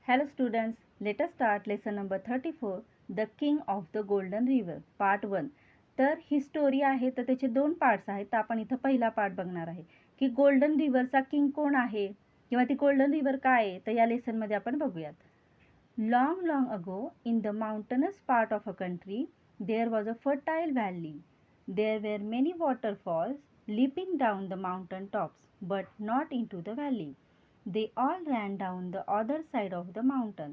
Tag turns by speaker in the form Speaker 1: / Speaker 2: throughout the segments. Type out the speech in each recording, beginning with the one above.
Speaker 1: Hello students, let us start lesson number 34, The King of the Golden River, part 1. तर ही story आहे, तर त्याचे दोन पार्ट्स आहेत. तर आपण इथं पहिला पार्ट बघणार आहे की गोल्डन रिव्हरचा किंग कोण आहे किंवा ती गोल्डन रिव्हर काय आहे. तर या लेसनमध्ये आपण बघूयात. Long, long ago, in the mountainous part of a country, there was a fertile valley. There were many waterfalls leaping down the mountain tops, but not into the valley. They all ran down the other side of the mountain.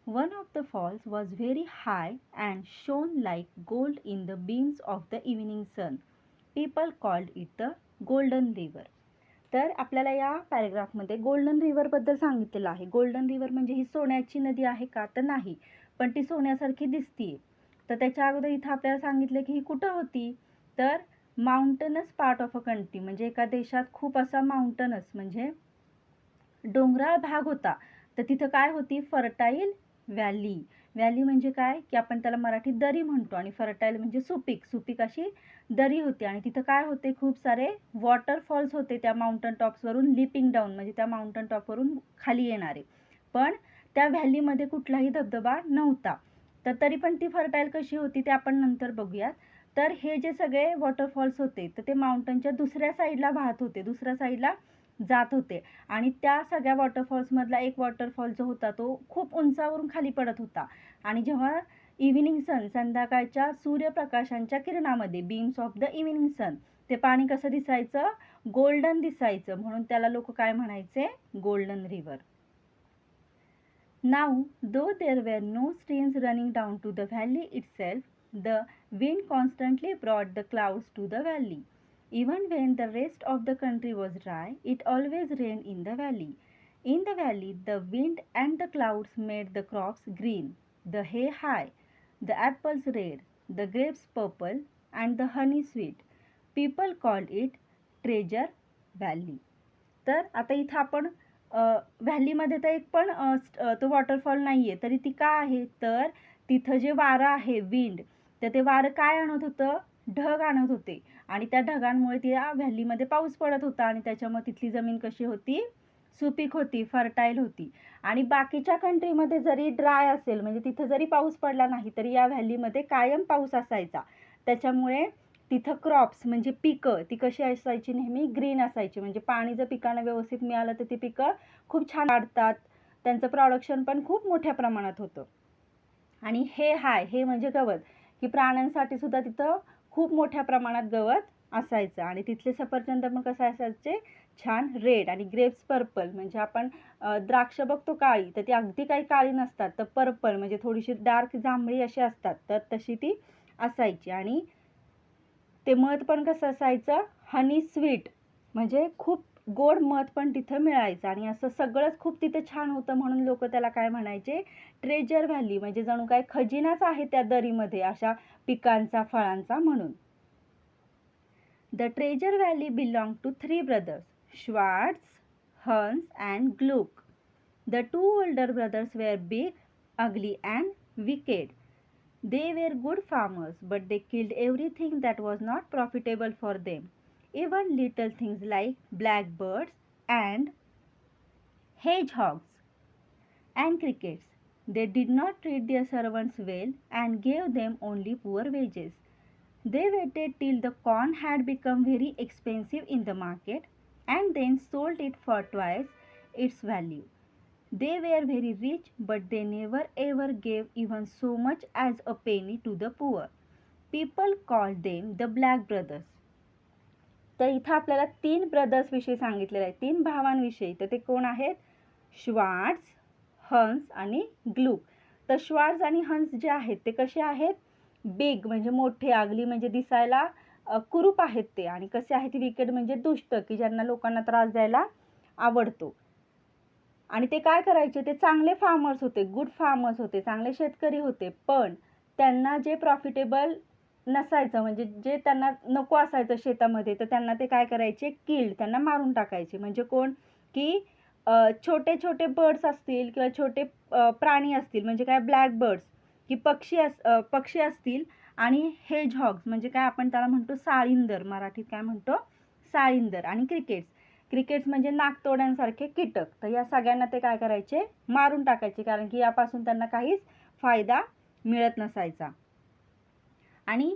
Speaker 1: One of the falls was very high and shone like gold in the beams of the evening sun. People called it the Golden River. तर आपल्याला या पॅरेग्राफमध्ये golden रिव्हरबद्दल सांगितलेलं आहे. Golden river म्हणजे ही सोन्याची नदी आहे का, तर नाही, पण ती सोन्यासारखी दिसतीये. तर त्याच्या अगोदर इथं आपल्याला सांगितलं की ही कुठं होती, तर mountainous part of a country, म्हणजे एका देशात खूप असा माउंटनस म्हणजे डोंगराळ भाग होता. तर तिथं काय होती, फर्टाईल व्हॅली. व्हॅली म्हणजे काय की आपण त्याला मराठीत दरी म्हणतो, आणि फर्टाईल म्हणजे सुपीक, सुपीक अशी दरी होती. आणि तिथं काय होते, खूप सारे वॉटरफॉल्स होते त्या माउंटन टॉप्सवरून लिपिंग डाऊन, म्हणजे त्या माउंटन टॉपवरून खाली येणारे. पण त्या व्हॅलीमध्ये कुठलाही धबधबा नव्हता. तर तरी पण ती फर्टाईल कशी होती ते आपण नंतर बघूयात. तर हे जे सगळे वॉटरफॉल्स होते तर ते माउंटनच्या दुसऱ्या साईडला वाहत होते, दुसऱ्या साईडला जात होते. आणि त्या सगळ्या वॉटरफॉल्समधला एक वॉटरफॉल जो होता तो खूप उंचावरून खाली पडत होता. आणि जेव्हा इव्हिनिंग सन, संध्याकाळच्या सूर्यप्रकाशांच्या किरणामध्ये, बीम्स ऑफ द इव्हिनिंग सन, ते पाणी कसं दिसायचं, गोल्डन दिसायचं, म्हणून त्याला लोक काय म्हणायचे, golden river. Now, though there were no streams running down to the valley itself, the wind constantly brought the clouds to the valley. Even when the rest of the country was dry, it always rained in the valley. In the valley, the wind and the clouds made the crops green, the hay high, the apples red, the grapes purple, and the honey sweet. People called it Treasure Valley. तर आता इथं आपण व्हॅलीमध्ये तर एक पण तो waterfall नाही आहे, तरी ती का आहे, तर तिथं जे वारं आहे, विंड, तर ते वारं काय आणत होतं, ढग आणत होते. आणि त्या ढगांमुळे त्या व्हॅलीमध्ये पाऊस पडत होता, आणि त्याच्यामुळे तिथली जमीन कशी होती, सुपीक होती, फर्टाईल होती. आणि बाकीच्या कंट्रीमध्ये जरी ड्राय असेल, म्हणजे तिथं जरी पाऊस पडला नाही, तरी या व्हॅलीमध्ये कायम पाऊस असायचा. त्याच्यामुळे तिथं क्रॉप्स म्हणजे पिकं ती कशी असायची, नेहमी ग्रीन असायची. म्हणजे पाणी जर पिकांना व्यवस्थित मिळालं तर ती पिकं खूप छान वाढतात, त्यांचं प्रोडक्शन पण खूप मोठ्या प्रमाणात होतं. आणि हे हाय, हे म्हणजे गवत, की प्राण्यांसाठी सुद्धा तिथं खूप मोठ्या प्रमाणात गवत असायचं. आणि तिथले सफरचंद पण कसं असायचे, छान रेड, आणि ग्रेप्स पर्पल, म्हणजे आपण द्राक्ष बघतो काळी, तर ती अगदी काही काळी नसतात, तर पर्पल म्हणजे थोडीशी डार्क जांभळी अशी असतात, तर तशी ती असायची. आणि ते मध पण कसं असायचं, हनी स्वीट, म्हणजे खूप गोड मध पण तिथं मिळायचं. आणि असं सगळंच खूप तिथे छान होतं, म्हणून लोक त्याला काय म्हणायचे, ट्रेजर व्हॅली, म्हणजे जणू काय खजिनाच आहे त्या दरीमध्ये अशा पिकांचा, फळांचा म्हणून. The treasure valley belong to 3 brothers, Schwartz, Hans and Gluck. The 2 older brothers were big, ugly and wicked. They were good farmers, but they killed everything that was not profitable for them, even little things like blackbirds and hedgehogs and crickets. They did not treat their servants well and gave them only poor wages. They waited till the corn had become very expensive in the market and then sold it for twice its value. They were very rich, but they never ever gave even so much as a penny to the poor. People called them the Black Brothers. तर इथं आपल्याला 3 brothers विषयी सांगितलेलं आहे, 3 भावांविषयी. तर ते कोण आहेत, श्वार्ट्झ, हन्स आणि ग्लूक. तर श्वार्ट्झ आणि हन्स जे आहेत ते कसे आहेत, बिग म्हणजे मोठे, अगली म्हणजे दिसायला कुरूप आहेत ते, आणि कसे आहेत, विकेड म्हणजे दुष्ट, की ज्यांना लोकांना त्रास द्यायला आवडतो. आणि ते काय करायचे, ते चांगले फार्मर्स होते, गुड फार्मर्स होते, चांगले शेतकरी होते. पण त्यांना जे प्रॉफिटेबल नसायचं, म्हणजे जे त्यांना नको असायचं शेतामध्ये, तर त्यांना ते काय करायचे, किल्ड, त्यांना मारून टाकायचे. म्हणजे कोण, की छोटे छोटे बर्ड्स असतील किंवा छोटे प्राणी असतील, म्हणजे काय, ब्लॅक बर्ड्स, की पक्षी असतील, आणि हेजहॉग्स म्हणजे काय, आपण त्याला म्हणतो साळींदर, मराठीत काय म्हणतो, साळींदर, आणि क्रिकेट्स. क्रिकेट्स म्हणजे नाकतोड्यांसारखे कीटक. तर या सगळ्यांना ते काय करायचे, मारून टाकायचे, कारण की यापासून त्यांना काहीच फायदा मिळत नसायचा. आणि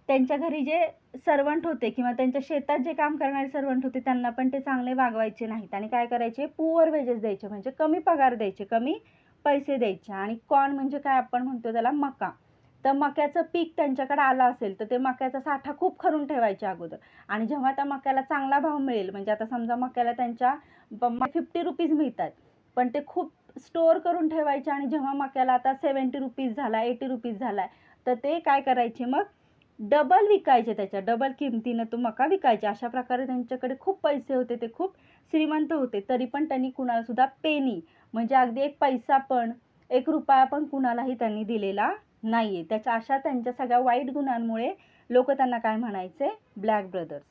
Speaker 1: त्यांच्या घरी जे सर्वंट होते किंवा त्यांच्या शेतात जे काम करणारे सर्वंट होते त्यांना पण ते चांगले वागवायचे नाहीत आणि काय करायचे, पुअर वेजेस द्यायचे, म्हणजे कमी पगार द्यायचे, कमी पैसे द्यायचे. आणि कॉर्न म्हणजे काय आपण म्हणतो त्याला, मका. तर मक्याचं पीक त्यांच्याकडे आलं असेल तर ते मक्याचा साठा खूप करून ठेवायचे अगोदर, आणि जेव्हा त्या मक्याला चांगला भाव मिळेल, म्हणजे आता समजा मक्याला त्यांच्या 50 रुपीज मिळतात, पण ते खूप स्टोअर करून ठेवायचे, आणि जेव्हा मक्याला आता 70 रुपीज झाला, 80 रुपीज झाला, तर ते काय करायचे, मग डबल विकायचे, त्याच्या डबल किमतीनं तो मका विकायचे. अशा प्रकारे त्यांच्याकडे खूप पैसे होते, ते खूप श्रीमंत होते. तरी पण त्यांनी कुणाला सुद्धा पेनी, म्हणजे अगदी एक पैसा पण, 1 रुपया पण कुणालाही त्यांनी दिलेला नाहीये. त्याच्या अशा त्यांच्या सगळ्या वाईट गुणांमुळे लोक त्यांना काय म्हणायचे, black brothers.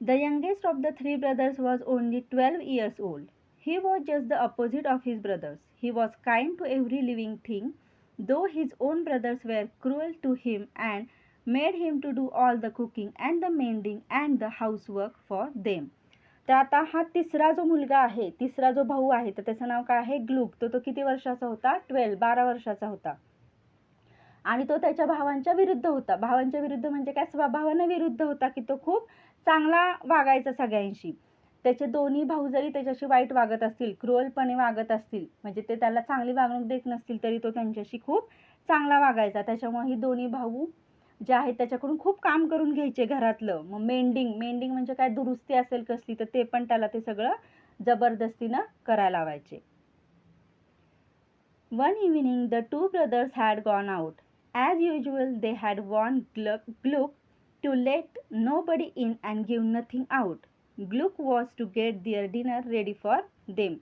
Speaker 1: The youngest of the 3 brothers was only 12 years old. He was just the opposite of his brothers. He was kind to every living thing, though his own brothers were cruel to him and made him to do all the cooking and the mending and the housework for them. तर आता हा तिसरा जो मुलगा आहे, तिसरा जो भाऊ आहे, तर त्याचं नाव काय आहे, ग्लूक. तो किती वर्षाचा होता, 12 वर्षाचा होता. आणि तो त्याच्या भावांच्या विरुद्ध होता. भावांच्या विरुद्ध म्हणजे काय, स्वभावाने विरुद्ध होता, की तो खूप चांगला वागायचा सगळ्यांशी. त्याचे दोन्ही भाऊ जरी त्याच्याशी वाईट वागत असतील, क्रूअलपणे वागत असतील, म्हणजे ते त्याला चांगली वागणूक देत नसतील, तरी तो त्यांच्याशी खूप चांगला वागायचा. त्याच्यामुळे ही दोन्ही भाऊ जे आहेत त्याच्याकडून खूप काम करून घ्यायचे घरातलं. मग मेंडिंग म्हणजे काय, दुरुस्ती असेल कसली, तर ते पण त्याला ते सगळं जबरदस्तीनं करायला लावायचे. One evening the 2 brothers had gone out. As usual they had warned Gluck to let nobody in and give nothing out. Gluck was to get their dinner ready for them.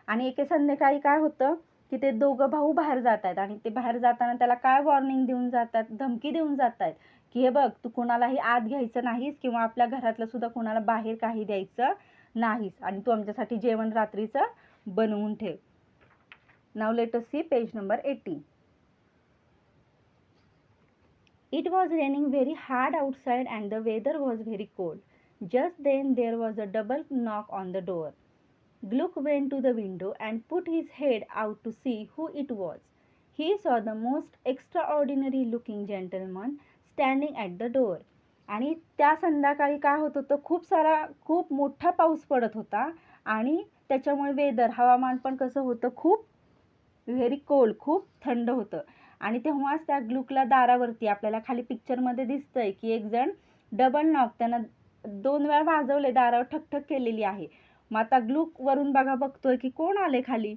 Speaker 1: आणि एके संध्याकाळी काय होतं, की ते दोघं भाऊ बाहेर जात आहेत, आणि ते बाहेर जाताना त्याला काय वॉर्निंग देऊन जातात, धमकी देऊन जातात, की हे बघ, तू कोणालाही आत घ्यायचं नाहीस किंवा आपल्या घरातलं सुद्धा कोणाला बाहेर काही द्यायचं नाहीस, आणि तू आमच्यासाठी जेवण रात्रीचं बनवून ठेव. Now let us see page number 80. It was raining very hard outside and the weather was very cold. Just then there was a double knock on the door. Gluck went to the window and put his head out to see who it was. He saw the most extraordinary looking gentleman standing at the door. आणि त्या संध्याकाळी काय होत होतं, खूप मोठा पाऊस पडत होता, आणि त्याच्यामुळे वेदर, हवामान पण कसं होतं, खूप व्हेरी कोल्ड, खूप थंड होतं. आणि तेव्हाच त्या ग्लुकला दारावरती, आपल्याला खाली पिक्चरमध्ये दिसतंय की एक जण डबल नॉक, त्यानं 2 वेळा वाजवले, दारावर ठकठक केलेली आहे. मग आता ग्लुक वरून बघतोय की कोण आले खाली,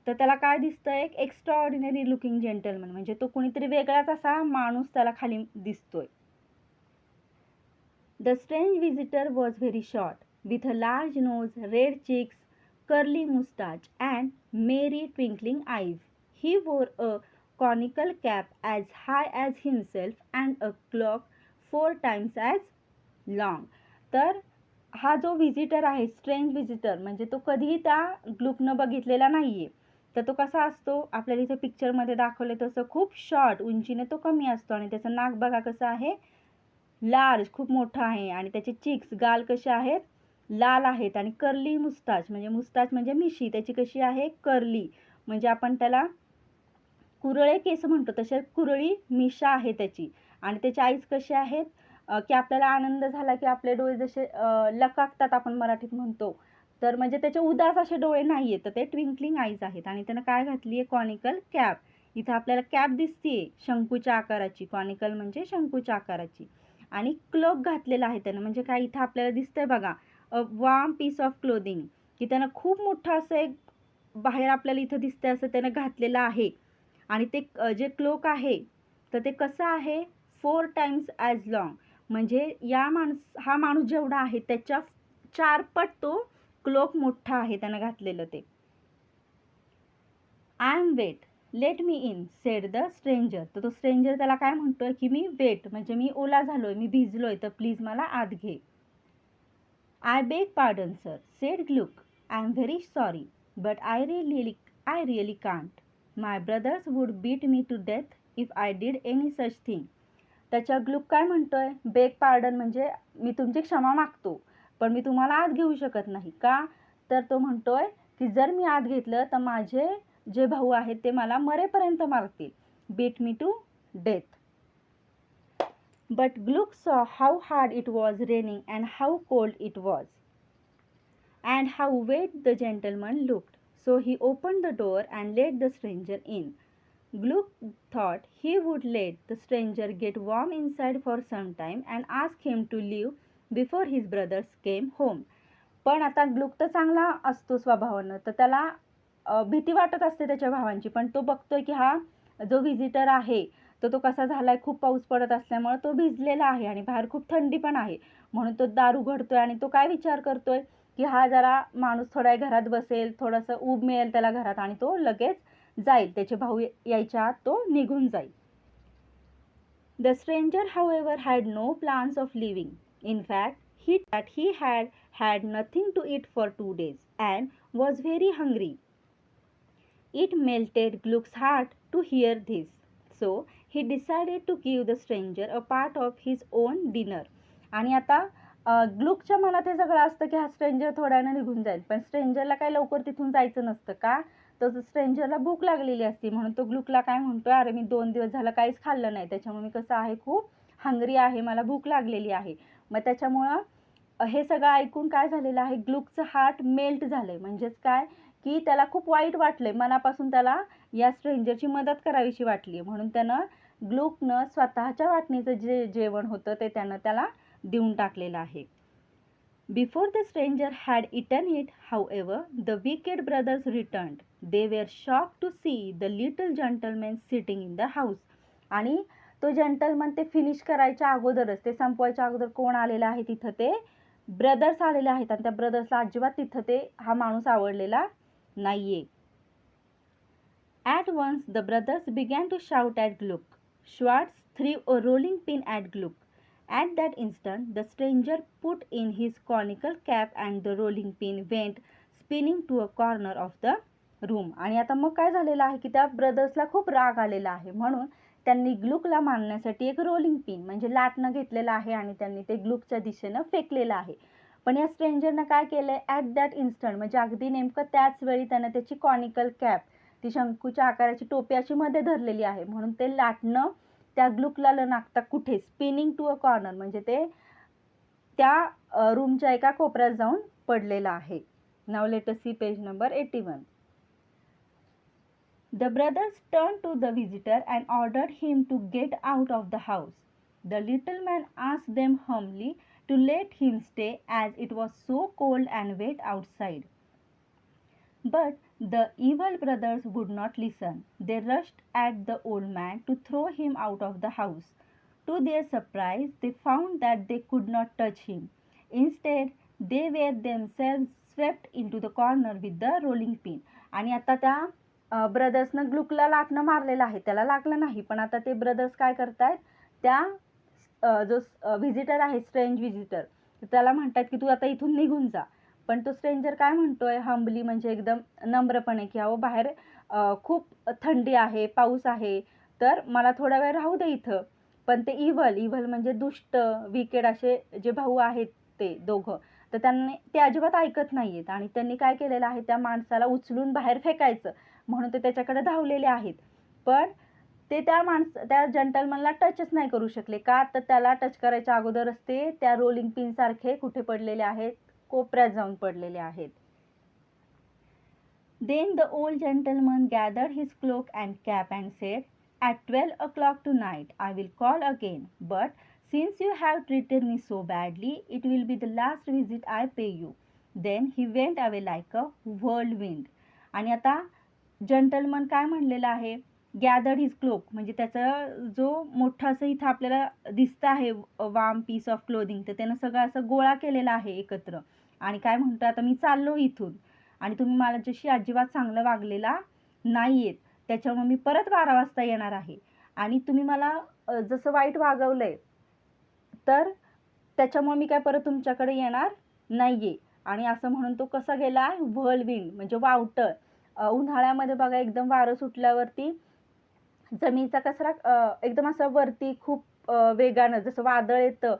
Speaker 1: तर त्याला काय दिसतंय, एक एक्स्ट्रा ऑर्डिनरी लुकिंग जेंटलमन, म्हणजे तो कोणीतरी वेगळाच असा माणूस त्याला खाली दिसतोय. The strange visitor was very short, with a large nose, red cheeks, curly moustache and merry twinkling eyes. He wore a conical cap as high as himself and a cloak 4 times as long. तर हा जो visitor आहे, strange visitor, म्हणजे तो कधीही त्या ग्लुकनं बघितलेला नाहीये. तर तो कसा असतो, आपल्याला इथे पिक्चरमध्ये दाखवले तसं खूप शॉर्ट, उंचीने तो कमी असतो, आणि त्याचं नाक बघा कसं आहे, लार्ज, खूप मोठा आहे, आणि त्याचे चिक्स, गाल कसे आहेत, लाल आहेत, आणि कर्ली मुस्ताच म्हणजे मिशी, त्याची कशी आहे, कर्ली, म्हणजे आपण त्याला कुरळे केस म्हणतो, तसे कुरळी मिशा आहे त्याची. आणि त्याची आईज कशी आहेत, की आपल्याला आनंद झाला की आपले डोळे जसे लकाकतात, आपण मराठीत म्हणतो, तर म्हणजे त्याचे उदास असे डोळे नाहीये, तर ते ट्विंकलिंग आईज आहेत. आणि त्यानं काय घातली आहे, कॉनिकल कॅप. इथं आपल्याला कॅप दिसतीये शंकूच्या आकाराची, कॉनिकल म्हणजे शंकूच्या आकाराची, आणि क्लोक घातलेला आहे त्यानं, म्हणजे काय, इथं आपल्याला दिसतंय बघा, a warm piece of clothing, की त्यानं खूप मोठं असं एक, बाहेर आपल्याला इथं दिसतंय असं त्यानं घातलेलं आहे. आणि ते जे क्लोक आहे, तर ते कसं आहे, 4 टाइम्स ॲज लॉंग, म्हणजे हा माणूस जेवढा आहे त्याच्या 4 पट तो क्लोक मोठा आहे त्यानं घातलेलं ते. I am wet, let me in, said the stranger. तर तो स्ट्रेंजर त्याला काय म्हणतोय, की मी वेट म्हणजे मी ओला झालोय, मी भिजलोय, तर प्लीज मला आत घे. I beg pardon sir, said Gluck, I am very sorry, but I really can't. My brothers would beat me to death if I did any such thing. त्याच्या ग्लुक काय म्हणतोय, बेग पार्डन म्हणजे मी तुमची क्षमा मागतो, पण मी तुम्हाला आत घेऊ शकत नाही. का? तर तो म्हणतोय की जर मी आत घेतलं तर माझे जे भाऊ आहेत ते मला मरेपर्यंत मारतील. Beat me to death. But Gluck saw how hard it was raining and how cold it was, and how wet the gentleman looked. So he opened the door and let the stranger in. Gluck thought he would let the stranger get warm inside for some time and ask him to leave before his brothers came home. पण आता ग्लुक तर चांगला असतो स्वभावानं, तर त्याला भीती वाटत असते त्याच्या भावांची. पण तो बघतोय की हा जो व्हिजिटर आहे तर तो कसा झालाय, खूप पाऊस पडत असल्यामुळे तो भिजलेला आहे आणि बाहेर खूप थंडी पण आहे. म्हणून तो दार उघडतोय आणि तो काय विचार करतोय की हा जरा माणूस थोडा घरात बसेल, थोडंसं ऊब मिळेल त्याला घरात आणि तो लगेच जाईल. त्याचे भाऊ यायच्या आत तो निघून जाईल. The stranger, however, had no plans of leaving. In fact, he had had nothing to eat for 2 days and was very hungry. It melted Gluck's heart to hear this. So he decided to give the stranger a part of his own dinner. आणि आता ग्लुकच्या मनात हे सगळं असतं की हा stranger थोड्यानं निघून जाईल, पण स्ट्रेंजरला काही लवकर तिथून जायचं नसतं. का? तर स्ट्रेंजरला भूक लागलेली असते. म्हणून तो ग्लुकला काय म्हणतोय, अरे मी 2 दिवस झालं काहीच खाल्लं नाही, त्याच्यामुळे मी कसं आहे, खूप हंग्री आहे, मला भूक लागलेली आहे. मग त्याच्यामुळं हे सगळं ऐकून काय झालेलं आहे, ग्लुकचं हार्ट मेल्ट झालंय. म्हणजेच काय की त्याला खूप वाईट वाटलंय, मनापासून त्याला या स्ट्रेंजरची मदत करावीशी वाटली. म्हणून त्यानं ग्लुकनं स्वतःच्या वाटणीचं जे जेवण होतं ते त्याला देऊन टाकलेलं आहे. Before the stranger had eaten it, however, the wicked brothers returned. They were shocked to see the little gentleman sitting in the house. आणि तो जेंटलमन ते फिनिश करायच्या अगोदरच, ते संपवायच्या अगोदर कोण आलेला आहे तिथं, ते ब्रदर्स आलेले आहेत. आणि त्या ब्रदर्सला अजिबात तिथं ते हा माणूस आवडलेला नाहीये. At once the brothers began to shout at Gluck. Schwartz threw a rolling pin at Gluck. At that instant the stranger put in his conical cap and the rolling pin went spinning to a corner of the room. आणि आता मग काय झालेलं आहे की त्या ब्रदर्सला खूप राग आलेला आहे, म्हणून त्यांनी ग्लुकला मारण्यासाठी एक रोलिंग पिन म्हणजे लाटणं घेतलेलं आहे आणि त्यांनी ते ग्लुकच्या दिशेनं फेकलेलं आहे. पण या स्ट्रेंजरनं काय केलंय, ॲट दॅट इन्स्टंट म्हणजे अगदी नेमकं त्याच वेळी त्यानं त्याची कॉनिकल कॅप, ती शंकूच्या आकाराची टोपी अशी मध्ये धरलेली आहे. म्हणून ते लाटणं त्या ग्लुकला लागता कुठे, स्पिनिंग टू अ कॉर्नर म्हणजे ते त्या रूमच्या एका कोपऱ्यात जाऊन पडलेला आहे. Now let us see page number 81. The brothers turned to the visitor and ordered him to get out of the house. The little man asked them humbly to let him stay as it was so cold and wet outside. But the evil brothers would not listen. They rushed at the old man to throw him out of the house. To their surprise, they found that they could not touch him. Instead, they were themselves swept into the corner with the rolling pin. आणि आता त्या ब्रदर्सनं ग्लुकला लाटणं मारलेलं आहे, त्याला लागलं नाही. पण आता ते ब्रदर्स काय करतायत, त्या जो व्हिजिटर आहे, स्ट्रेंज व्हिजिटर, त्याला म्हणतात की तू आता इथून निघून जा. पण तो स्ट्रेंजर काय म्हणतोय, हंबली म्हणजे एकदम नम्रपणे, की अहो बाहेर खूप थंडी आहे, पाऊस आहे, तर मला थोडा वेळ राहू दे इथं. पण ते इव्हल म्हणजे दुष्ट, विकेड असे जे भाऊ आहेत ते दोघं, तर त्यांनी ते अजिबात ऐकत नाहीयेत. आणि त्यांनी काय केलेलं आहे, त्या माणसाला उचलून बाहेर फेकायचं म्हणून ते त्याच्याकडे धावलेले आहेत. पण ते त्या जेंटलमनला टचच नाही करू शकले. का? तर त्याला टच करायच्या अगोदरच ते त्या रोलिंग पिन सारखे कुठे पडलेले आहेत, कोपऱ्यात जाऊन पडलेले आहेत. Then the old gentleman gathered his cloak and cap and said, "At 12 o'clock tonight I will call again, but since you have treated me so badly, it will be the last visit I pay you." Then he went away like a whirlwind. आणि आता gentleman काय म्हणलेलं आहे, gathered his cloak म्हणजे त्याचा जो मोठा असं इथं आपल्याला दिसतं आहे वार्म पीस ऑफ क्लोदिंग, तर त्यानं सगळं असं गोळा केलेला आहे एकत्र. आणि काय म्हणतो, आता मी चाललो इथून आणि तुम्ही माझ्याशी अजिबात चांगलं वागलेला नाहीयेत, त्याच्यामुळे मी परत 12 वाजता येणार आहे. आणि तुम्ही मला जसं वाईट वागवलंय तर त्याच्यामुळे मी काय परत तुमच्याकडे येणार नाहीये. आणि असं म्हणून तो कसा गेला, व्हर्लविंड म्हणजे वावटळ. उन्हाळ्यामध्ये बघा एकदम वारं सुटल्यावरती जमिनीचा कचरा एकदम असं वरती खूप वेगानं जसं वादळ येतं,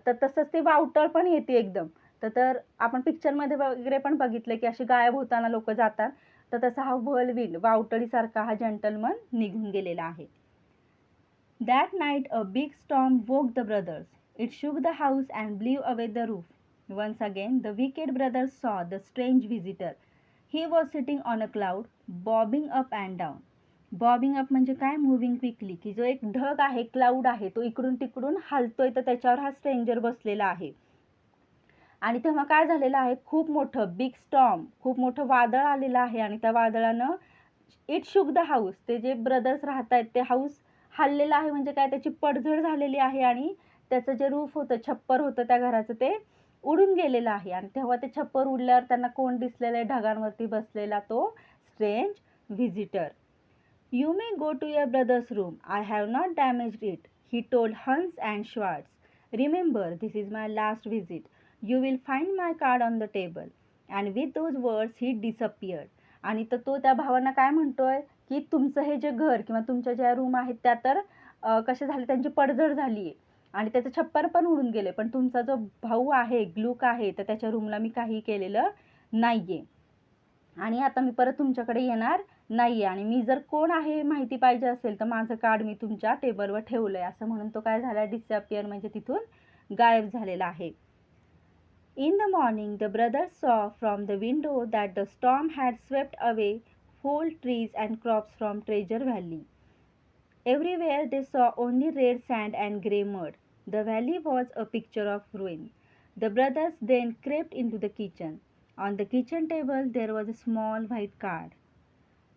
Speaker 1: तर तसंच ते वावटळ पण येते एकदम. तर आपण पिक्चरमध्ये वगैरे पण बघितलं की अशी गायब होताना लोक जातात. तर तसा हा व्हर्लविंड वावटळीसारखा हा जेंटलमन निघून गेलेला आहे. That night a big storm woke the brothers. It shook the house and blew away the roof. Once again the wicked brothers saw the strange visitor. He was sitting on a cloud, bobbing up and down. Bobbing up म्हणजे काय, moving quickly, की जो एक ढग आहे, cloud आहे, तो इकडून तिकडून हलतोय, तर त्याच्यावर हा स्ट्रेंजर बसलेला आहे. आणि तेव्हा काय झालेलं आहे, खूप मोठं बिग स्टॉर्म, खूप मोठं वादळ आलेलं आहे. आणि त्या वादळानं इट शुक द हाऊस, ते जे ब्रदर्स राहत आहेत ते हाऊस हललेलं आहे. म्हणजे काय, त्याची पडझड झालेली आहे आणि त्याचं जे रूफ होतं, छप्पर होतं त्या घराचं, ते उडून गेलेलं आहे. आणि तेव्हा ते छप्पर उडल्यावर त्यांना कोण दिसलेलं आहे, ढगांवरती बसलेला तो strange visitor. You may go to your brother's room. I have not damaged it, he told Hans and Schwartz. Remember, this is my last visit. You will find my card on the table. And with those words, he disappeared. आणि तर तो त्या भावांना काय म्हणतोय, की तुमचं हे जे घर किंवा तुमच्या ज्या रूम आहेत त्या तर कशा झाले, त्यांची पडझड झाली आहे आणि त्याचं छप्पर पण उडून गेले, पण तुमचा जो भाऊ आहे, ग्लूक आहे, तर त्याच्या रूमला मी काही केलेलं नाहीये आणि आता मी परत तुमच्याकडे येणार नाहीये. आणि मी जर कोण आहे माहिती पाहिजे असेल तर माझं कार्ड मी तुमच्या टेबलवर ठेवलंय, असं म्हणून तो काय झाला, डिसअपियर म्हणजे तिथून गायब झालेला आहे. In the morning the brothers saw from the window that the storm had swept away whole trees and crops from Treasure Valley. Everywhere they saw only red sand and grey mud. The valley was a picture of ruin. The brothers then crept into the kitchen. On the kitchen table there was a small white card.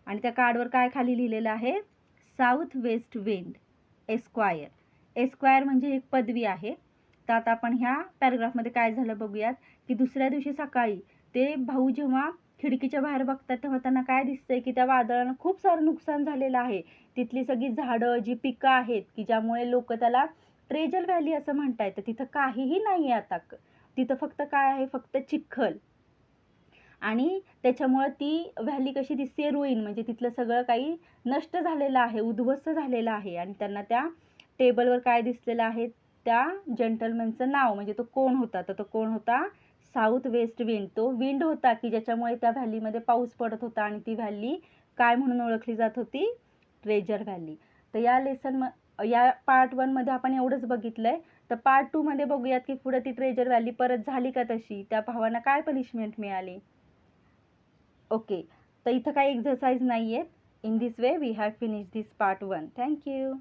Speaker 1: आणि त्या कार्डवर काय खाली लिहिलेलं आहे, south west wind square. Square म्हणजे एक पदवी आहे. तर आता आपण ह्या पॅराग्राफमध्ये काय झालं बघूयात, की दुसऱ्या दिवशी सकाळी ते भाऊ जेव्हा खिडकीच्या बाहेर बघतात तेव्हा त्यांना काय दिसतंय, की त्या वादळानं खूप सारं नुकसान झालेलं आहे. तिथली सगळी झाडं, जी पिकं आहेत, की ज्यामुळे लोक त्याला ट्रेजर व्हॅली असं म्हणतायत, तर तिथं काहीही नाही आहे आता. तिथं फक्त काय आहे, फक्त चिखल. आणि त्याच्यामुळे ती व्हॅली कशी दिसते, रुईन, म्हणजे तिथलं सगळं काही नष्ट झालेलं आहे, उद्ध्वस्त झालेलं आहे. आणि त्यांना त्या टेबलवर काय दिसलेलं आहे, त्या जेंटलमॅनचं नाव, म्हणजे तो कोण होता, तर तो कोण होता, साऊथ वेस्ट विंड. तो विंड होता की ज्याच्यामुळे त्या व्हॅलीमध्ये पाऊस पडत होता आणि ती व्हॅली काय म्हणून ओळखली जात होती, ट्रेजर व्हॅली. तर या पार्ट 1 मध्ये आपण एवढंच बघितलंय. तर पार्ट 2 मध्ये बघूयात की पुढे ती ट्रेजर व्हॅली परत झाली का तशी, त्या भावांना काय पनिशमेंट मिळाली. ओके, तर इथं काही एक्सरसाइज नाही आहेत. In this way we have finish this part 1. Thank you.